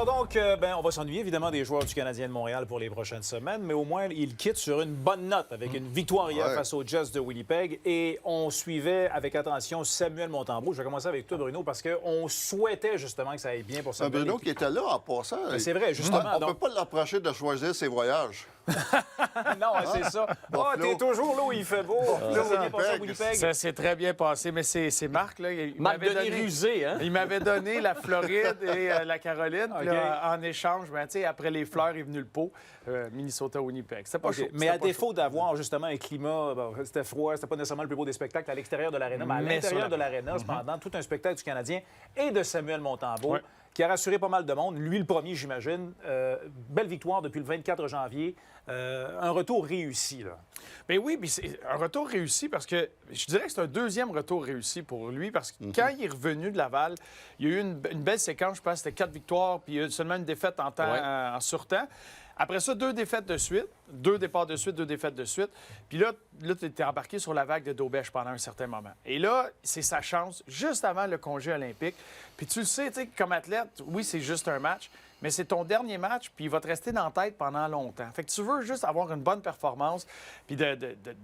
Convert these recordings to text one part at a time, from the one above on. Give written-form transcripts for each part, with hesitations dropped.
Alors donc, on va s'ennuyer évidemment des joueurs du Canadien de Montréal pour les prochaines semaines, mais au moins, ils quittent sur une bonne note avec une victoire hier face aux Jets de Winnipeg. Et on suivait avec attention Samuel Montembeault. Je vais commencer avec toi, Bruno, parce qu'on souhaitait justement que ça aille bien pour Samuel. Bruno qui était là en passant. C'est vrai, justement. On ne peut pas l'approcher de choisir ses voyages. Non, c'est ça. T'es toujours là où il fait beau. Ça s'est bien passé à Winnipeg. Ça s'est très bien passé, mais c'est Marc, là. Il Marc m'avait Denis donné, rusé, hein? Il m'avait donné la Floride et la Caroline. Puis OK. là, en échange, après les fleurs est venu le pot. Minnesota-Winnipeg. C'était pas OK. chaud. Mais C'était à pas défaut d'avoir justement un climat, c'était froid, c'était pas nécessairement le plus beau des spectacles à l'extérieur de l'aréna, mais à l'intérieur de l'aréna, cependant, tout un spectacle du Canadien et de Samuel Montembeault, qui a rassuré pas mal de monde. Lui, le premier, j'imagine. Belle victoire depuis le 24 janvier. Un retour réussi, là. Bien oui, puis c'est un retour réussi parce que je dirais que c'est un deuxième retour réussi pour lui parce que quand il est revenu de Laval, il y a eu une belle séquence, je pense que c'était 4 victoires, puis il y a eu seulement une défaite en surtemps. Après ça, 2 défaites de suite, 2 départs de suite, 2 défaites de suite. Puis là tu étais embarqué sur la vague de Daubèche pendant un certain moment. Et là, c'est sa chance, juste avant le congé olympique. Puis tu le sais, comme athlète, oui, c'est juste un match, mais c'est ton dernier match, puis il va te rester dans la tête pendant longtemps. Fait que tu veux juste avoir une bonne performance, puis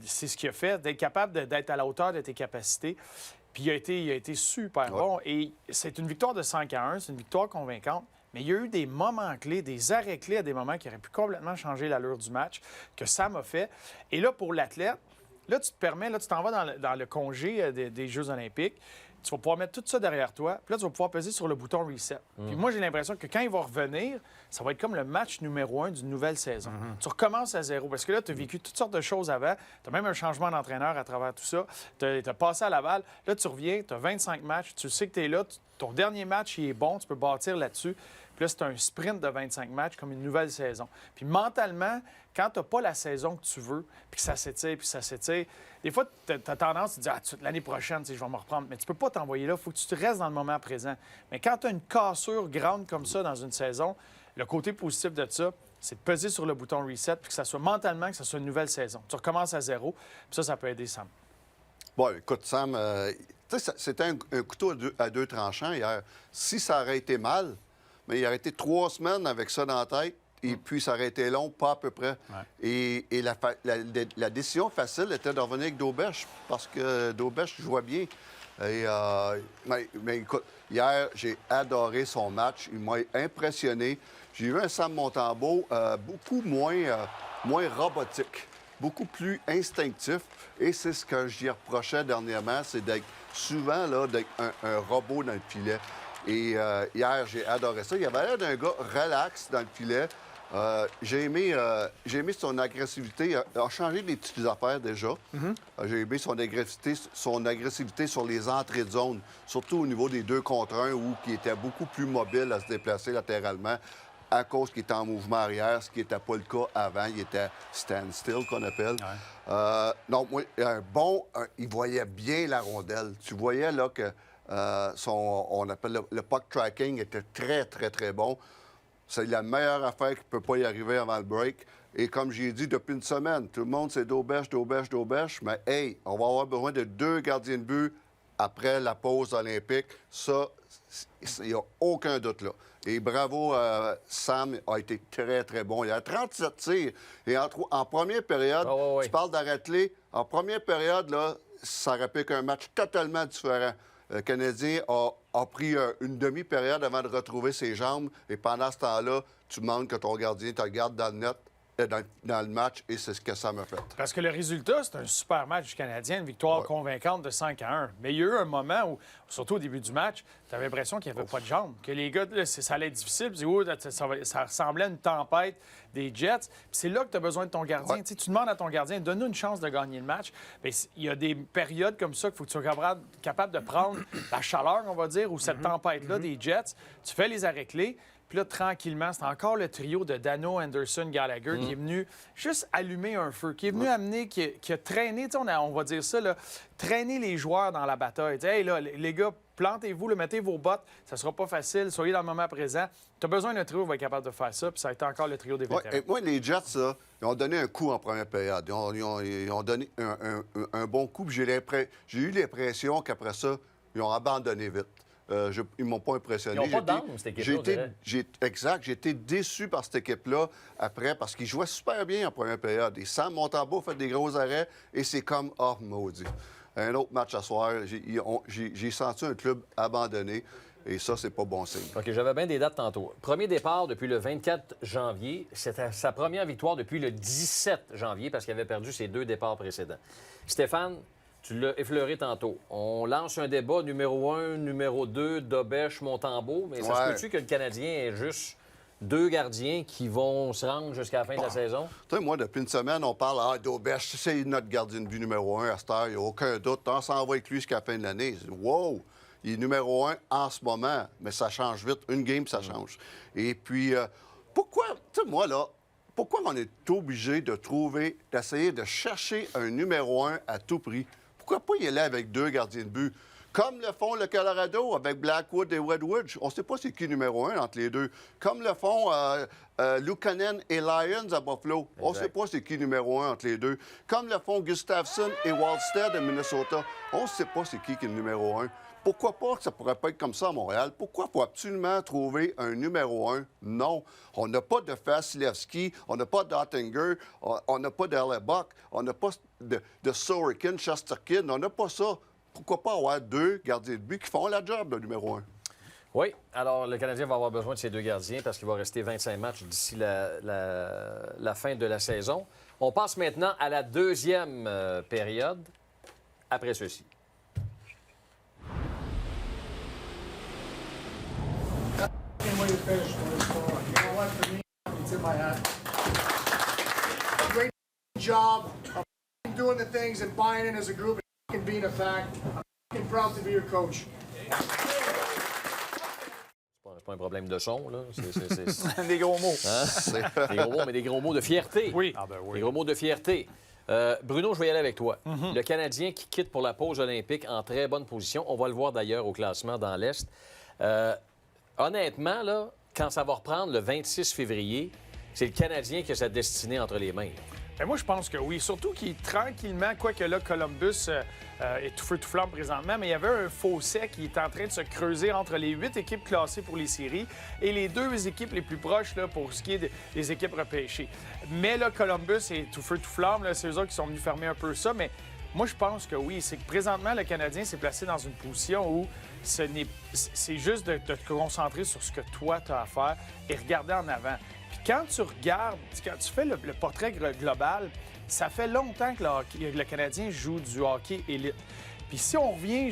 c'est ce qu'il a fait, d'être capable d'être à la hauteur de tes capacités. Puis il a été super bon. Et c'est une victoire de 5-1, c'est une victoire convaincante. Mais il y a eu des moments clés, des arrêts clés à des moments qui auraient pu complètement changer l'allure du match, que ça m'a fait. Et là, pour l'athlète, là, tu te permets, là, tu t'en vas dans le congé des Jeux olympiques, tu vas pouvoir mettre tout ça derrière toi, puis là, tu vas pouvoir peser sur le bouton reset. Puis moi, j'ai l'impression que quand il va revenir, ça va être comme le match numéro 1 d'une nouvelle saison. Tu recommences à zéro, parce que là, tu as vécu toutes sortes de choses avant, tu as même un changement d'entraîneur à travers tout ça, tu as passé à Laval, là, tu reviens, tu as 25 matchs, tu sais que tu es là, ton dernier match, il est bon, tu peux bâtir là-dessus. Puis là, c'est un sprint de 25 matchs comme une nouvelle saison. Puis mentalement, quand tu n'as pas la saison que tu veux, puis que ça s'étire, des fois, tu as tendance à te dire l'année prochaine, je vais me reprendre. Mais tu peux pas t'envoyer là. Il faut que tu te restes dans le moment présent. Mais quand tu as une cassure grande comme ça dans une saison, le côté positif de ça, c'est de peser sur le bouton reset, puis que ça soit mentalement, que ça soit une nouvelle saison. Tu recommences à zéro, puis ça peut aider Sam. Bon, écoute, Sam, c'était un couteau à deux tranchants hier. Si ça aurait été mal, mais il aurait été 3 semaines avec ça dans la tête, et puis ça aurait été long, pas à peu près. Ouais. Et la décision facile était de revenir avec Daubèche, parce que Daubèche jouait bien. Et, mais écoute, hier, j'ai adoré son match. Il m'a impressionné. J'ai vu un Sam Montembeault beaucoup moins robotique, beaucoup plus instinctif. Et c'est ce que j'y reprochais dernièrement, c'est d'être souvent là, d'être un robot dans le filet. Et hier, j'ai adoré ça. Il avait l'air d'un gars relax dans le filet. J'ai aimé son agressivité. Il a changé des petites affaires déjà. J'ai aimé son agressivité sur les entrées de zone, surtout au niveau des 2 contre 1, où il était beaucoup plus mobile à se déplacer latéralement à cause qu'il était en mouvement arrière, ce qui n'était pas le cas avant. Il était stand-still, qu'on appelle. Ouais. Donc, moi, il voyait bien la rondelle. Tu voyais là que on appelle le puck tracking était très, très, très bon. C'est la meilleure affaire qui ne peut pas y arriver avant le break. Et comme j'ai dit depuis une semaine, tout le monde, c'est Daubèche. Mais hey, on va avoir besoin de 2 gardiens de but après la pause olympique. Ça, il n'y a aucun doute là. Et bravo, Sam a été très, très bon. Il a 37 tirs. Et en première période, tu parles d'arrêter. En première période, là, ça aurait pu être un match totalement différent. Le Canadien a pris une demi-période avant de retrouver ses jambes. Et pendant ce temps-là, tu demandes que ton gardien te garde dans le net, dans le match, et c'est ce que ça m'a fait. Parce que le résultat, c'est un super match du Canadien, une victoire convaincante de 5-1. Mais il y a eu un moment où, surtout au début du match, tu avais l'impression qu'il n'y avait pas de jambes, que les gars, là, ça allait être difficile. Ça ressemblait à une tempête des Jets. Puis c'est là que tu as besoin de ton gardien. Tu demandes à ton gardien, donne-nous une chance de gagner le match. Bien, il y a des périodes comme ça qu'il faut que tu sois capable de prendre la chaleur, on va dire, ou cette tempête-là des Jets. Tu fais les arrêts clés. Puis là, tranquillement, c'est encore le trio de Dano, Anderson, Gallagher qui est venu juste allumer un feu, qui est venu amener, qui a traîné, on va dire ça, là, traîner les joueurs dans la bataille. Hey, là, les gars, plantez-vous, mettez vos bottes, ça sera pas facile, soyez dans le moment présent. Tu as besoin d'un trio qui va être capable de faire ça, puis ça a été encore le trio des vétérans. Et moi, les Jets, là, ils ont donné un coup en première période. Ils ont donné un bon coup, puis j'ai eu l'impression qu'après ça, ils ont abandonné vite. ils ne m'ont pas impressionné. Ils n'ont pas d'âme, cette équipe-là, Exact. J'ai été déçu par cette équipe-là après parce qu'ils jouaient super bien en première période. Et Sam Montembeault fait des gros arrêts et c'est comme « Oh, maudit ». Un autre match à soir, j'ai senti un club abandonné. Et ça, c'est pas bon signe. OK, j'avais bien des dates tantôt. Premier départ depuis le 24 janvier. C'était sa première victoire depuis le 17 janvier parce qu'il avait perdu ses 2 départs précédents. Stéphane, tu l'as effleuré tantôt. On lance un débat numéro 1, numéro 2, Dobèche, Montembeault, mais ça se peut-tu que le Canadien ait juste 2 gardiens qui vont se rendre jusqu'à la fin de la saison? Tu sais, moi, depuis une semaine, on parle Dobèche, c'est notre gardien de but numéro 1 à cette heure, il n'y a aucun doute. On s'en va avec lui jusqu'à la fin de l'année. Wow! Il est numéro 1 en ce moment, mais ça change vite. Une game, ça change. Et puis, pourquoi, tu sais, moi, là, pourquoi on est obligé d'essayer de chercher un numéro 1 à tout prix? Pourquoi pas y aller avec 2 gardiens de but? Comme le font le Colorado avec Blackwood et Wedgwood. On ne sait pas c'est qui numéro 1 entre les deux. Comme le font Luukkonen et Lyons à Buffalo. On ne sait pas c'est qui numéro 1 entre les deux. Comme le font Gustafsson et Wallstead à Minnesota. On ne sait pas c'est qui est le numéro 1. Pourquoi pas que ça pourrait pas être comme ça à Montréal? Pourquoi faut absolument trouver un numéro 1? Non. On n'a pas de Vasilevski, on n'a pas d'Ottinger, on n'a pas d'Hellebuck, on n'a pas de Sorokin, Shesterkin, on n'a pas ça. Pourquoi pas avoir 2 gardiens de but qui font la job, le numéro 1? Oui. Alors, le Canadien va avoir besoin de ces 2 gardiens parce qu'il va rester 25 matchs d'ici la fin de la saison. On passe maintenant à la deuxième période après ceci. Way to finish when it's going. You know what? For me, it's in my hat. Great job of doing the things and buying in as a group and being a fact. I'm proud to be your coach. C'est pas un problème de son, là. C'est Des gros mots. hein? Des gros mots, mais des gros mots de fierté. Oui. Ah ben oui. Des gros mots de fierté. Bruno, je vais y aller avec toi. Le Canadien qui quitte pour la pause olympique en très bonne position. On va le voir d'ailleurs au classement dans l'Est. Honnêtement, là, quand ça va reprendre le 26 février, c'est le Canadien qui a sa destinée entre les mains. Ben moi, je pense que oui. Surtout qu'il tranquillement, quoique là, Columbus est tout feu tout flamme présentement, mais il y avait un fossé qui est en train de se creuser entre les 8 équipes classées pour les séries et les 2 équipes les plus proches là, pour ce qui est des équipes repêchées. Mais là, Columbus est tout feu tout flamme. Là, c'est eux autres qui sont venus fermer un peu ça, mais moi, je pense que oui. C'est que présentement, le Canadien s'est placé dans une position où c'est juste de te concentrer sur ce que toi, tu as à faire et regarder en avant. Puis quand tu regardes, quand tu fais le portrait global, ça fait longtemps que le Canadien joue du hockey élite. Puis si on revient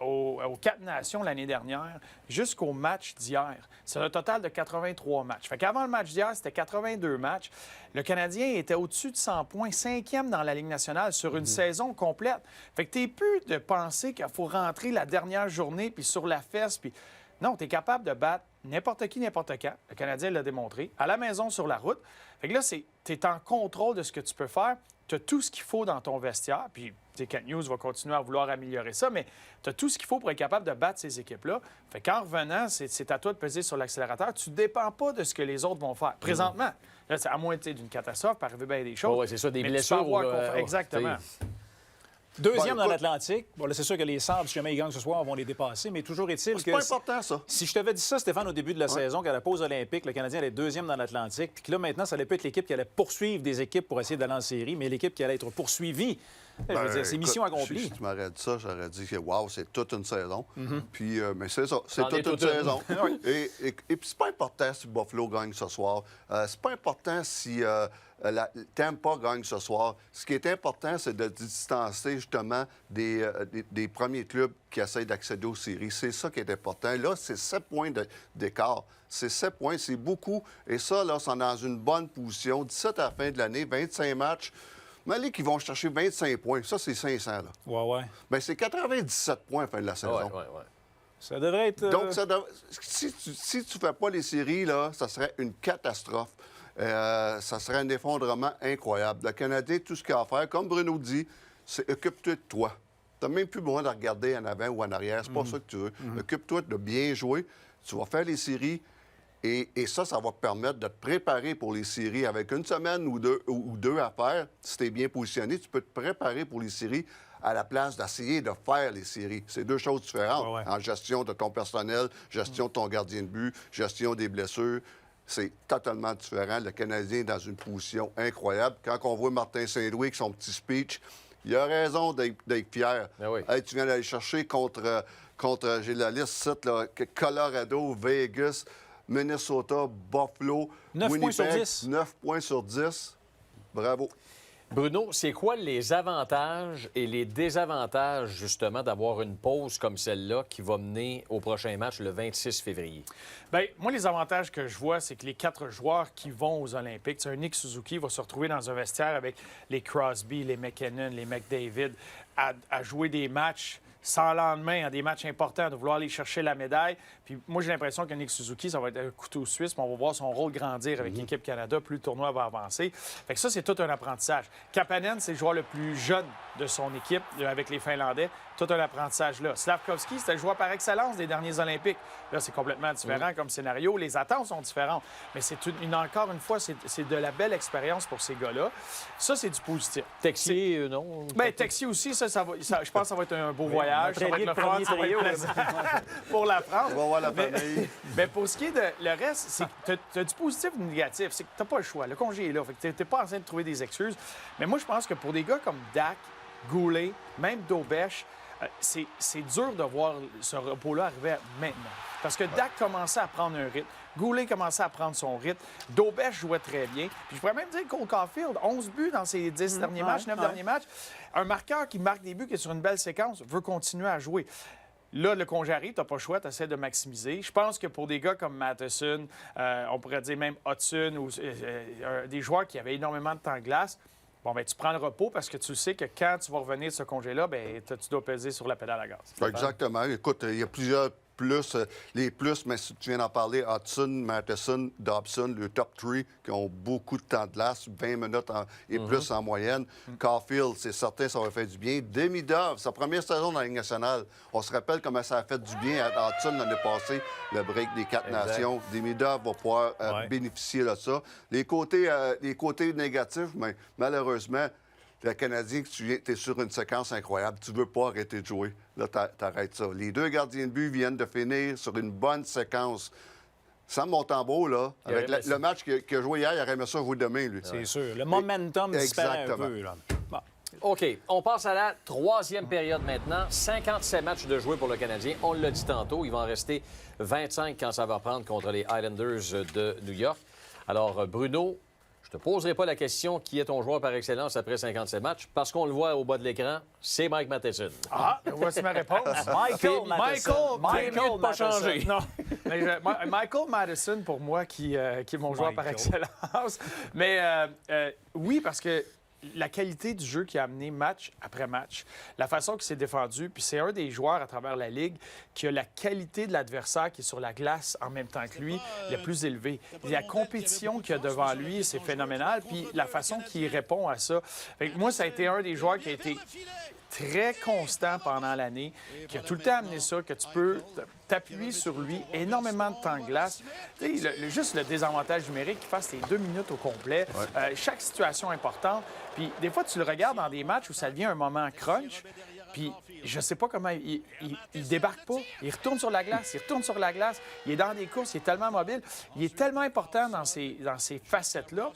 aux 4 nations l'année dernière, jusqu'au match d'hier, c'est un total de 83 matchs. Fait qu'avant le match d'hier, c'était 82 matchs. Le Canadien était au-dessus de 100 points, 5e dans la Ligue nationale sur une saison complète. Fait que t'es plus de penser qu'il faut rentrer la dernière journée puis sur la fesse. Puis non, t'es capable de battre n'importe qui, n'importe quand. Le Canadien l'a démontré. À la maison, sur la route. Fait que là, t'es en contrôle de ce que tu peux faire. Tu as tout ce qu'il faut dans ton vestiaire. Puis, Kent Hughes va continuer à vouloir améliorer ça, mais tu as tout ce qu'il faut pour être capable de battre ces équipes-là. Fait qu'en revenant, c'est à toi de peser sur l'accélérateur. Tu ne dépends pas de ce que les autres vont faire. Présentement, là, à moins d'une catastrophe, peut arriver bien des choses. Oui, c'est ça, des mais blessures. Exactement. Deuxième dans l'Atlantique. Bon, là, c'est sûr que les Sabres, si jamais ils gagnent ce soir, vont les dépasser, mais toujours est-il que... C'est pas important, ça. Si je t'avais dit ça, Stéphane, au début de la saison, qu'à la pause olympique, le Canadien allait être 2e dans l'Atlantique, puis que là, maintenant, ça allait pas être l'équipe qui allait poursuivre des équipes pour essayer d'aller en série, mais l'équipe qui allait être poursuivie. Je veux dire, c'est mission accomplie. Si tu m'aurais dit ça, j'aurais dit que wow, c'est toute une saison. Puis, mais c'est ça, c'est toute une saison. Et puis, c'est pas important si Buffalo gagne ce soir. C'est pas important si Tampa gagne ce soir. Ce qui est important, c'est de distancer justement des premiers clubs qui essayent d'accéder aux séries. C'est ça qui est important. Là, c'est 7 points d'écart. C'est 7 points, c'est beaucoup. Et ça, là, c'est dans une bonne position. 17 à la fin de l'année, 25 matchs. Mais les qui vont chercher 25 points, ça, c'est 500, là. Ouais. Bien, c'est 97 points à la fin de la saison. Ouais. Ça devrait être... Donc, si tu ne fais pas les séries, là, ça serait une catastrophe. Ça serait un effondrement incroyable. Le Canadien, tout ce qu'il a à faire, comme Bruno dit, c'est occupe-toi de toi. Tu n'as même plus besoin de regarder en avant ou en arrière. C'est pas ça que tu veux. Occupe-toi de bien jouer. Tu vas faire les séries. Et ça va te permettre de te préparer pour les séries avec une semaine ou deux à faire. Si tu es bien positionné, tu peux te préparer pour les séries à la place d'essayer de faire les séries. C'est deux choses différentes. Ouais. En gestion de ton personnel, gestion de ton gardien de but, gestion des blessures. C'est totalement différent. Le Canadien est dans une position incroyable. Quand on voit Martin Saint-Louis avec son petit speech, il a raison d'être fier. Ben oui. Hey, tu viens d'aller chercher contre j'ai la liste, là, Colorado, Vegas, Minnesota, Buffalo, 9 Winnipeg, points sur 10. 9 points sur 10. Bravo. Bruno, c'est quoi les avantages et les désavantages, justement, d'avoir une pause comme celle-là qui va mener au prochain match le 26 février? Bien, moi, les avantages que je vois, c'est que les 4 joueurs qui vont aux Olympiques, tu sais, un Nick Suzuki va se retrouver dans un vestiaire avec les Crosby, les McKinnon, les McDavid, à jouer des matchs sans lendemain, à des matchs importants, de vouloir aller chercher la médaille. Puis moi, j'ai l'impression que Nick Suzuki, ça va être un couteau suisse, mais on va voir son rôle grandir avec l'équipe Canada, plus le tournoi va avancer. Fait que ça, c'est tout un apprentissage. Kapanen, c'est le joueur le plus jeune de son équipe, avec les Finlandais. Tout un apprentissage là. Slavkovski, c'était le joueur par excellence des derniers Olympiques. Là, c'est complètement différent comme scénario. Les attentes sont différentes. Mais c'est encore une fois, c'est de la belle expérience pour ces gars-là. Ça, c'est du positif. Texier, non? Bien, Texier aussi, je pense que ça va être un beau voyage. Ça va être le fun, premier ça va être trio, plaisant pour la France. On va voir la famille. Mais pour ce qui est de le reste, c'est que tu as du positif et du négatif. C'est que tu n'as pas le choix. Le congé est là. Fait que tu n'es pas en train de trouver des excuses. Mais moi, je pense que pour des gars comme Dak, Goulet, même Dobèche, c'est dur de voir ce repos-là arriver maintenant. Parce que Dak commençait à prendre un rythme. Goulet commençait à prendre son rythme. Dobèche jouait très bien. Puis je pourrais même dire Cole Caulfield, 11 buts dans ses 10 derniers matchs, 9 derniers matchs. Un marqueur qui marque des buts, qui est sur une belle séquence, veut continuer à jouer. Là, le congé arrive, tu n'as pas le choix, tu essaies de maximiser. Je pense que pour des gars comme Matheson, on pourrait dire même Hudson, ou des joueurs qui avaient énormément de temps de glace, bon, ben, tu prends le repos parce que tu sais que quand tu vas revenir de ce congé-là, ben, tu dois peser sur la pédale à gaz. Exactement. Écoute, il y a plusieurs plus. Les plus, mais si tu viens d'en parler, Hudson, Matheson, Dobson, le top 3 qui ont beaucoup de temps de glace, 20 minutes et plus en moyenne. Caulfield, c'est certain, ça va faire du bien. Demidov, sa première saison dans la Ligue nationale. On se rappelle comment ça a fait du bien à Hudson l'année passée, le break des 4 nations. Demidov va pouvoir bénéficier de ça. Les côtés négatifs, mais malheureusement, le Canadien, tu es sur une séquence incroyable. Tu ne veux pas arrêter de jouer. Là, tu arrêtes ça. Les 2 gardiens de but viennent de finir sur une bonne séquence. Sam Montembeault, là, avec le match qu'il a joué hier, il aurait aimé ça jouer demain, lui. C'est sûr. Le momentum disparaît un peu. Là. Bon. OK. On passe à la 3e période maintenant. 57 matchs de jouer pour le Canadien. On l'a dit tantôt. Il va en rester 25 quand ça va prendre contre les Islanders de New York. Alors, Bruno, je te poserai pas la question qui est ton joueur par excellence après 57 matchs, parce qu'on le voit au bas de l'écran, c'est Mike Matheson. Ah, voici ma réponse. Michael Matheson. Michael pas changé. Non. Mais Michael Matheson, pour moi, qui est mon joueur par excellence. Mais oui, parce que la qualité du jeu qu'il a amené match après match, la façon qu'il s'est défendu, puis c'est un des joueurs à travers la Ligue qui a la qualité de l'adversaire qui est sur la glace en même temps que lui, le plus élevé. La compétition qu'il y a devant lui, c'est phénoménal, puis la façon qu'il répond à ça. Fait que moi, ça a été un des joueurs qui a été très constant pendant l'année, qui a tout le temps amené ça, que tu peux t'appuyer sur lui, énormément de temps de glace. Juste le désavantage numérique qu'il fasse les 2 minutes au complet, chaque situation importante. Puis des fois, tu le regardes dans des matchs où ça devient un moment crunch, puis je sais pas comment il débarque pas. Il retourne sur la glace, il est dans des courses, il est tellement mobile. Il est tellement important dans ces facettes-là.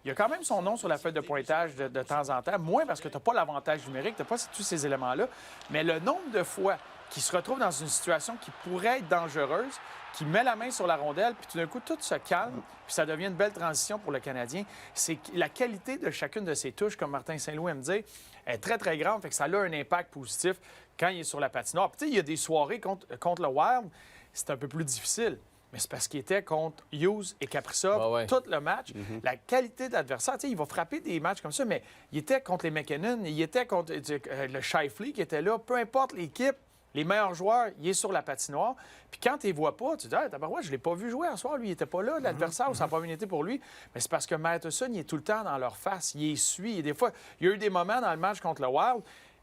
Il y a quand même son nom sur la feuille de pointage de temps en temps, moins parce que tu n'as pas l'avantage numérique, tu n'as pas tous ces éléments-là. Mais le nombre de fois qu'il se retrouve dans une situation qui pourrait être dangereuse, qui met la main sur la rondelle, puis tout d'un coup, tout se calme, puis ça devient une belle transition pour le Canadien. C'est la qualité de chacune de ses touches, comme Martin Saint-Louis aime dire, est très, très grande. Fait que ça a un impact positif quand il est sur la patinoire. Puis tu sais, il y a des soirées contre le Wild, c'est un peu plus difficile. Mais c'est parce qu'il était contre Hughes et Kaprizov tout le match. La qualité de l'adversaire, tu sais, il va frapper des matchs comme ça, mais il était contre les McKinnon, il était contre le Scheifele qui était là. Peu importe l'équipe, les meilleurs joueurs, il est sur la patinoire. Puis quand tu les vois pas, tu te dis « Ah, tabarouette, je ne l'ai pas vu jouer un soir. Lui, il n'était pas là, l'adversaire, ou ça n'a pas été pour lui. » Mais c'est parce que Matheson, il est tout le temps dans leur face. Il essuie. Et des fois, il y a eu des moments dans le match contre le Wild,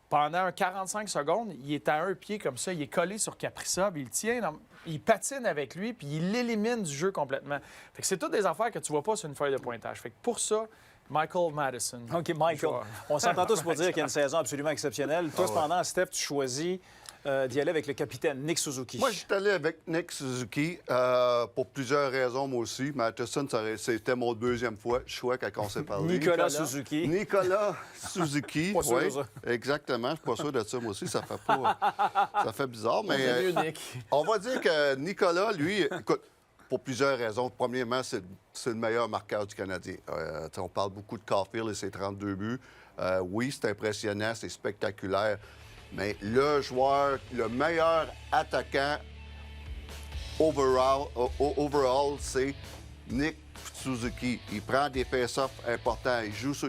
pendant 45 secondes, il est à un pied comme ça, il est collé sur Kaprizov, il tient, il patine avec lui, puis il l'élimine du jeu complètement. Fait que c'est toutes des affaires que tu vois pas sur une feuille de pointage. Fait que pour ça, Michael Madison. OK, Michael. Joueur. On s'entend tous pour dire qu'il y a une saison absolument exceptionnelle. Toi, cependant, Steph, tu choisis d'y aller avec le capitaine Nick Suzuki. Moi, je suis allé avec Nick Suzuki pour plusieurs raisons, moi aussi. Matheson, c'était mon deuxième choix quand on s'est parlé. Nicolas Suzuki. Nicolas Suzuki. Pas sûr de oui, ça. exactement. Je suis pas sûr de ça, moi aussi. Ça fait bizarre, mais C'est mieux, Nick. on va dire que Nicolas, lui, écoute, pour plusieurs raisons. Premièrement, c'est le meilleur marqueur du Canadien. On parle beaucoup de Caulfield et ses 32 buts. Oui, c'est impressionnant, c'est spectaculaire. Mais le joueur, le meilleur attaquant overall, c'est Nick Suzuki. Il prend des face-offs importants.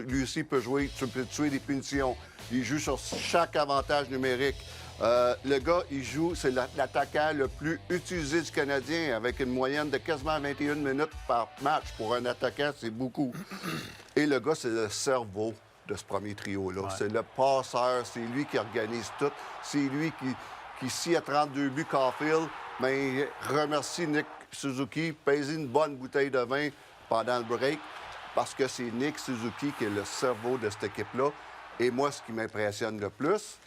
Lui aussi peut jouer, tu peux tuer des punitions. Il joue sur chaque avantage numérique. Le gars, il joue, c'est l'attaquant le plus utilisé du Canadien avec une moyenne de quasiment 21 minutes par match. Pour un attaquant, c'est beaucoup. Et le gars, c'est le cerveau de ce premier trio-là. Ouais. C'est le passeur, c'est lui qui organise tout. C'est lui qui s'il a 32 buts Caulfield, mais remercie Nick Suzuki, pèse une bonne bouteille de vin pendant le break, parce que c'est Nick Suzuki qui est le cerveau de cette équipe-là. Et moi, ce qui m'impressionne le plus,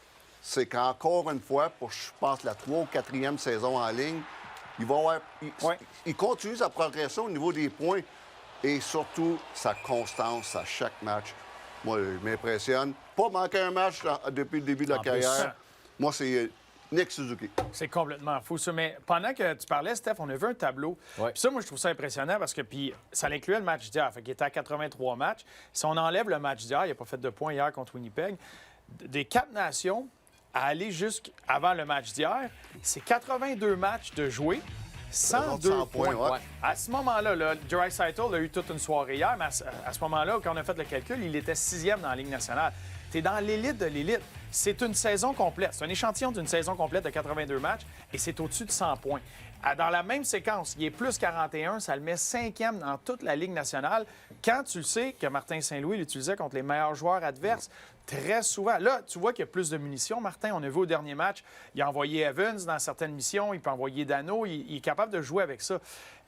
c'est qu'encore une fois, pour, je pense, la 3e ou 4e saison en ligne, il continue sa progression au niveau des points et surtout sa constance à chaque match. Moi, il m'impressionne. Pas manquer un match depuis le début de la carrière. Moi, c'est Nick Suzuki. C'est complètement fou, ça. Mais pendant que tu parlais, Steph, on a vu un tableau. Ouais. Puis ça, moi, je trouve ça impressionnant parce que ça incluait le match d'hier. Fait qu'il était à 83 matchs. Si on enlève le match d'hier, il n'a pas fait de points hier contre Winnipeg. Des 4 nations à aller jusqu'avant le match d'hier, c'est 82 matchs de jouer. 102 points. Ouais. À ce moment-là, Draisaitl a eu toute une soirée hier, mais à ce moment-là, quand on a fait le calcul, il était 6e dans la Ligue nationale. Tu es dans l'élite de l'élite. C'est une saison complète. C'est un échantillon d'une saison complète de 82 matchs et c'est au-dessus de 100 points. Dans la même séquence, il est plus 41, ça le met 5e dans toute la Ligue nationale. Quand tu le sais que Martin Saint-Louis l'utilisait contre les meilleurs joueurs adverses, très souvent. Là, tu vois qu'il y a plus de munitions. Martin, on a vu au dernier match, il a envoyé Evans dans certaines missions, il peut envoyer Dano, il est capable de jouer avec ça.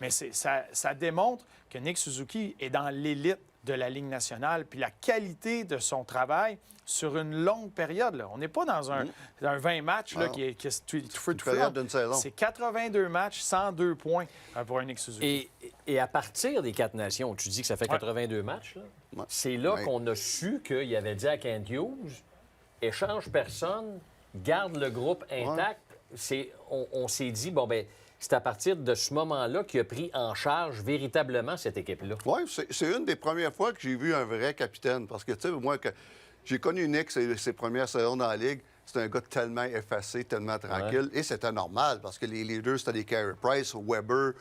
Mais ça démontre que Nick Suzuki est dans l'élite de la Ligue nationale, puis la qualité de son travail sur une longue période. Là. On n'est pas dans un 20 matchs là, qui est tout feu de feu. C'est 82 matchs, 102 points pour un Nick Suzuki. Et à partir des 4 nations, tu dis que ça fait 82 matchs, là. Ouais. C'est là qu'on a su qu'il avait dit à Kent Hughes, échange personne, garde le groupe intact. Ouais. On s'est dit, bon, ben c'est à partir de ce moment-là qu'il a pris en charge véritablement cette équipe-là. Oui, c'est une des premières fois que j'ai vu un vrai capitaine. Parce que, tu sais, moi, j'ai connu Nick ses premières saisons dans la Ligue. C'était un gars tellement effacé, tellement tranquille. Ouais. Et c'était normal parce que les leaders, c'était des Carey Price, Weber,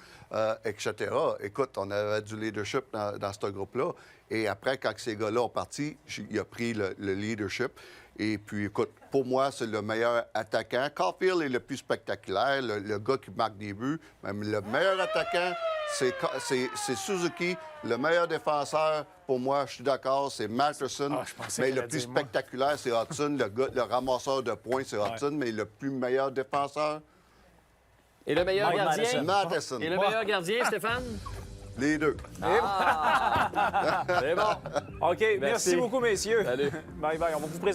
etc. Écoute, on avait du leadership dans ce groupe-là. Et après, quand ces gars-là ont parti, il a pris le leadership. Et puis, écoute, pour moi, c'est le meilleur attaquant. Caulfield est le plus spectaculaire, le gars qui marque des buts. Même le meilleur attaquant, c'est Suzuki. Le meilleur défenseur, pour moi, je suis d'accord, c'est Matheson. Mais le plus spectaculaire, c'est Hudson. Le ramasseur de points, c'est Hudson. Mais le plus meilleur défenseur... Et le meilleur gardien? Matheson. Et le meilleur gardien, Stéphane? Les deux. Ah! C'est bon. OK, merci beaucoup, messieurs. Salut. Bye-bye. On va vous présenter